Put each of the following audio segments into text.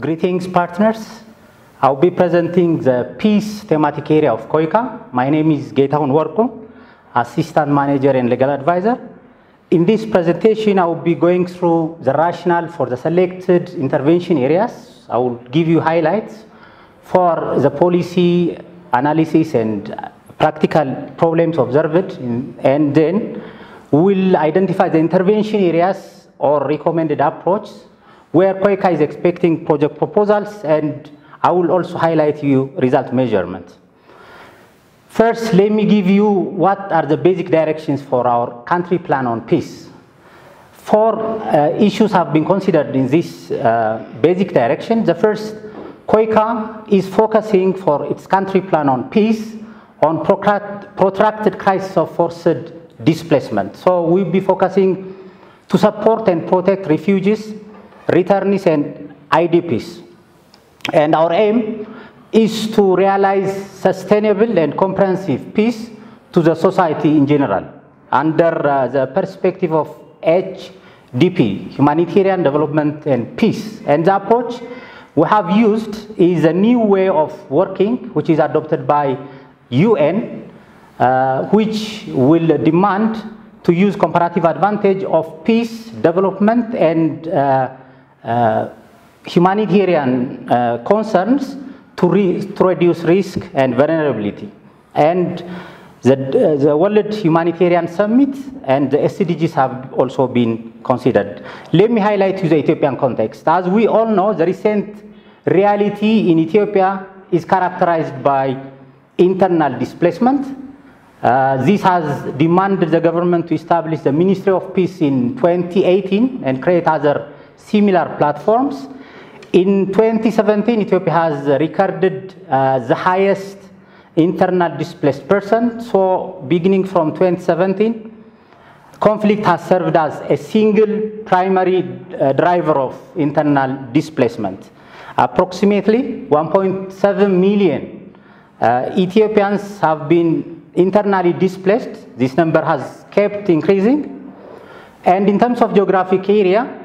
Greetings, partners. I'll be presenting the peace thematic area of KOICA. My name is Getahun Warko, Assistant Manager and Legal Advisor. In this presentation, I will be going through the rationale for the selected intervention areas. I will give you highlights for the policy analysis and practical problems observed, and then we'll identify the intervention areas or recommended approach where KOICA is expecting project proposals, and I will also highlight you result measurement. First, let me give you what are the basic directions for our country plan on peace. Four issues have been considered in this basic direction. The first, KOICA is focusing for its country plan on peace on protracted crisis of forced displacement. So we'll be focusing to support and protect refugees, returnees, and IDPs. And our aim is to realize sustainable and comprehensive peace to the society in general under the perspective of HDP, humanitarian development and peace. And the approach we have used is a new way of working, which is adopted by UN, which will demand to use comparative advantage of peace, development, and humanitarian concerns to reduce risk and vulnerability. And the World Humanitarian Summit and the SDGs have also been considered. Let me highlight you the Ethiopian context. As we all know, the recent reality in Ethiopia is characterized by internal displacement. This has demanded the government to establish the Ministry of Peace in 2018 and create other similar platforms. In 2017, Ethiopia has recorded the highest internal displaced person. So beginning from 2017, conflict has served as a single primary driver of internal displacement. Approximately 1.7 million Ethiopians have been internally displaced. This number has kept increasing. And in terms of geographic area,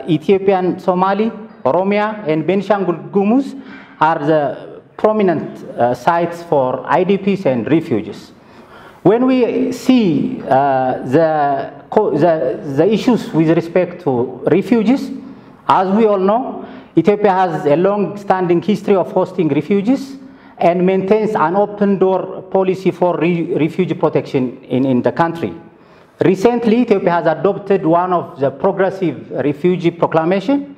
Ethiopian, Somali, Oromia, and Benishangul Gumuz are the prominent sites for IDPs and refugees. When we see the issues with respect to refugees, as we all know, Ethiopia has a long-standing history of hosting refugees and maintains an open-door policy for refugee protection in the country. Recently, Ethiopia has adopted one of the progressive refugee proclamation,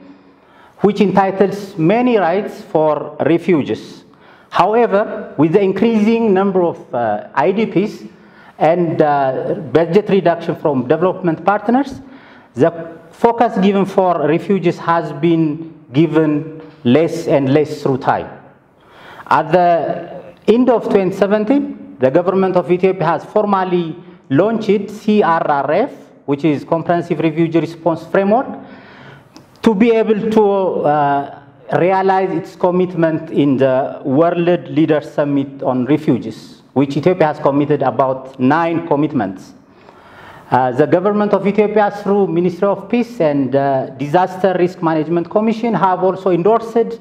which entitles many rights for refugees. However, with the increasing number of IDPs and budget reduction from development partners, the focus given for refugees has been given less and less through time. At the end of 2017, the government of Ethiopia has formally launched CRRF, which is Comprehensive Refugee Response Framework, to be able to realize its commitment in the World Leaders Summit on Refugees, which Ethiopia has committed about 9 commitments. The government of Ethiopia, through Ministry of Peace and Disaster Risk Management Commission, have also endorsed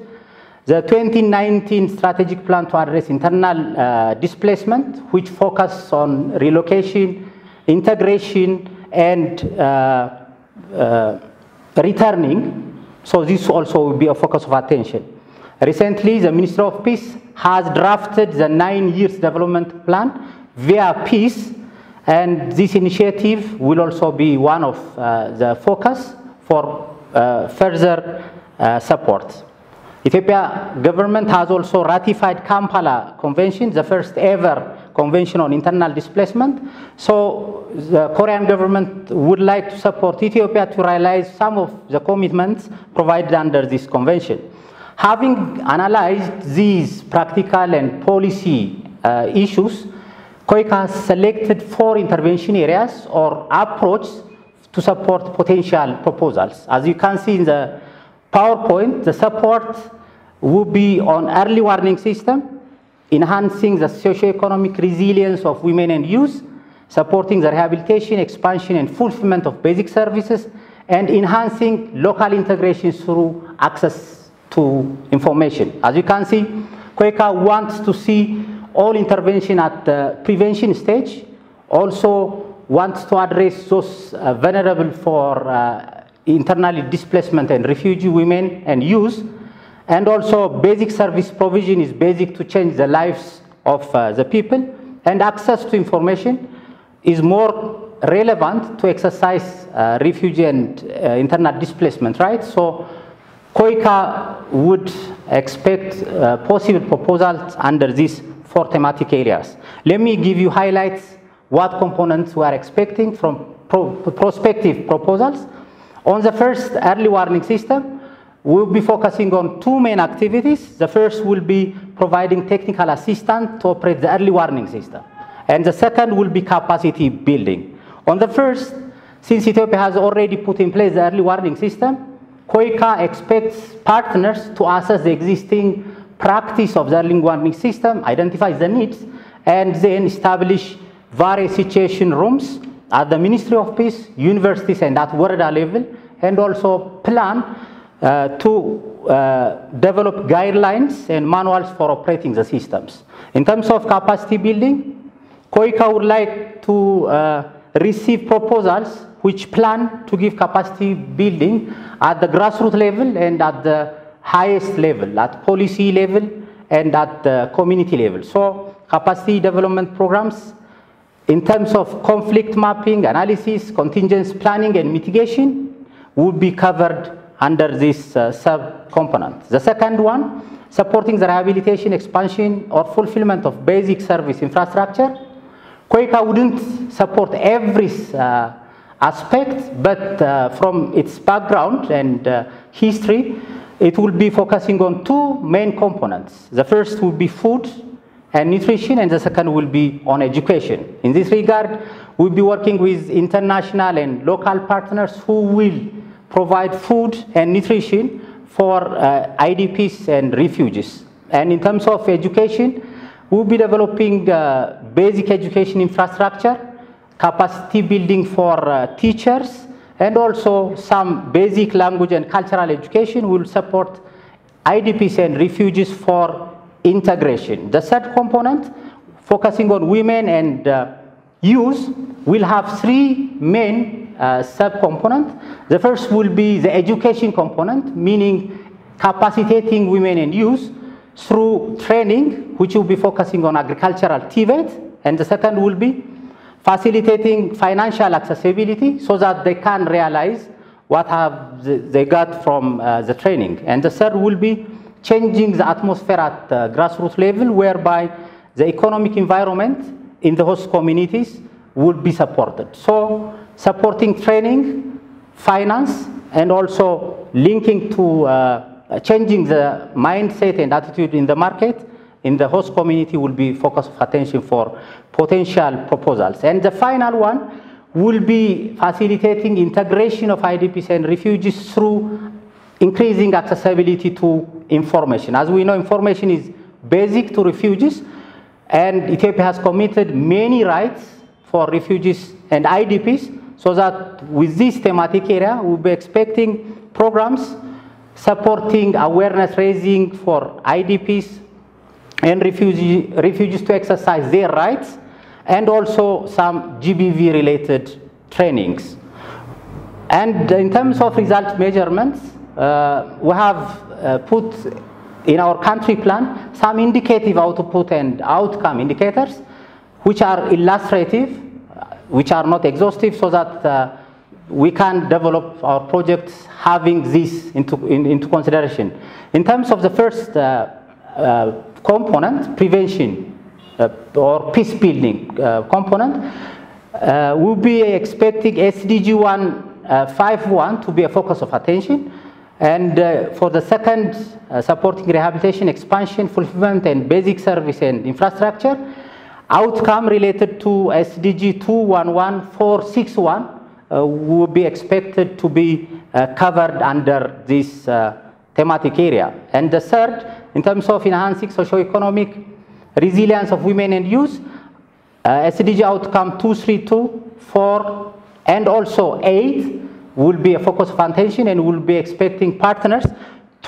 the 2019 strategic plan to address internal displacement, which focuses on relocation, integration, and returning. So this also will be a focus of attention. Recently, the Ministry of Peace has drafted the 9-year development plan via peace, and this initiative will also be one of the focus for further support. Ethiopia government has also ratified Kampala Convention, the first ever convention on internal displacement. So the Korean government would like to support Ethiopia to realize some of the commitments provided under this convention. Having analyzed these practical and policy issues, KOICA has selected 4 intervention areas or approaches to support potential proposals. As you can see in the PowerPoint, the support will be on early warning system, enhancing the socio-economic resilience of women and youth, supporting the rehabilitation, expansion, and fulfillment of basic services, and enhancing local integration through access to information. As you can see, COICA wants to see all intervention at the prevention stage, also wants to address those vulnerable for internally displacement and refugee women and youth, and also basic service provision is basic to change the lives of the people, and access to information is more relevant to exercise refugee and internal displacement rights. So COICA would expect possible proposals under these 4 thematic areas. Let me give you highlights what components we are expecting from prospective proposals. On the first, early warning system, we'll be focusing on 2 main activities. The first will be providing technical assistance to operate the early warning system. And the second will be capacity building. On the first, since Ethiopia has already put in place the early warning system, COICA expects partners to assess the existing practice of the early warning system, identify the needs, and then establish various situation rooms at the Ministry of Peace, universities, and at Warada level, and also plan to develop guidelines and manuals for operating the systems. In terms of capacity building, COICA would like to receive proposals which plan to give capacity building at the grassroots level and at the highest level, at policy level and at the community level. So capacity development programs in terms of conflict mapping, analysis, contingency planning, and mitigation would be covered under this sub-component. The second one, supporting the rehabilitation, expansion, or fulfillment of basic service infrastructure. COICA wouldn't support every aspect, but from its background and history, it will be focusing on 2 main components. The first will be food and nutrition, and the second will be on education. In this regard, we'll be working with international and local partners who will provide food and nutrition for IDPs and refugees. And in terms of education, we'll be developing basic education infrastructure, capacity building for teachers, and also some basic language and cultural education will support IDPs and refugees for integration. The third component, focusing on women and youth, will have 3 main sub-components. The first will be the education component, meaning capacitating women and youth through training, which will be focusing on agricultural TVET, and the second will be facilitating financial accessibility so that they can realize what have they got from the training. And the third will be changing the atmosphere at the grassroots level, whereby the economic environment in the host communities will be supported. So supporting training, finance, and also linking to changing the mindset and attitude in the market in the host community will be focus of attention for potential proposals. And the final one will be facilitating integration of IDPs and refugees through increasing accessibility to information. As we know, information is basic to refugees, and Ethiopia has committed many rights for refugees and IDPs, so that with this thematic area, we'll be expecting programs supporting awareness raising for IDPs and refugees to exercise their rights, and also some GBV related trainings. And in terms of result measurements, we have put in our country plan some indicative output and outcome indicators, which are illustrative, which are not exhaustive, so that we can develop our projects having this into consideration. In terms of the first component, prevention or peace building component, we'll be expecting SDG 151 to be a focus of attention. And for the second, supporting rehabilitation, expansion, fulfillment, and basic service and infrastructure, outcome related to SDG 211461 will be expected to be covered under this thematic area. And the third, in terms of enhancing socio-economic resilience of women and youth, SDG outcome 232, 4, and also 8 will be a focus of attention, and we'll be expecting partners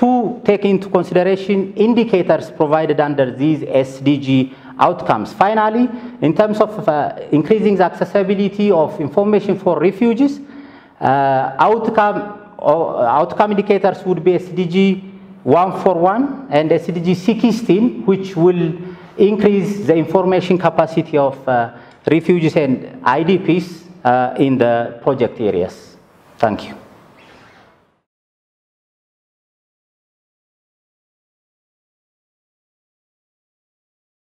to take into consideration indicators provided under these SDG outcomes. Finally, in terms of increasing the accessibility of information for refugees, outcome indicators would be SDG 141 and SDG 16, which will increase the information capacity of refugees and IDPs in the project areas. Thank you.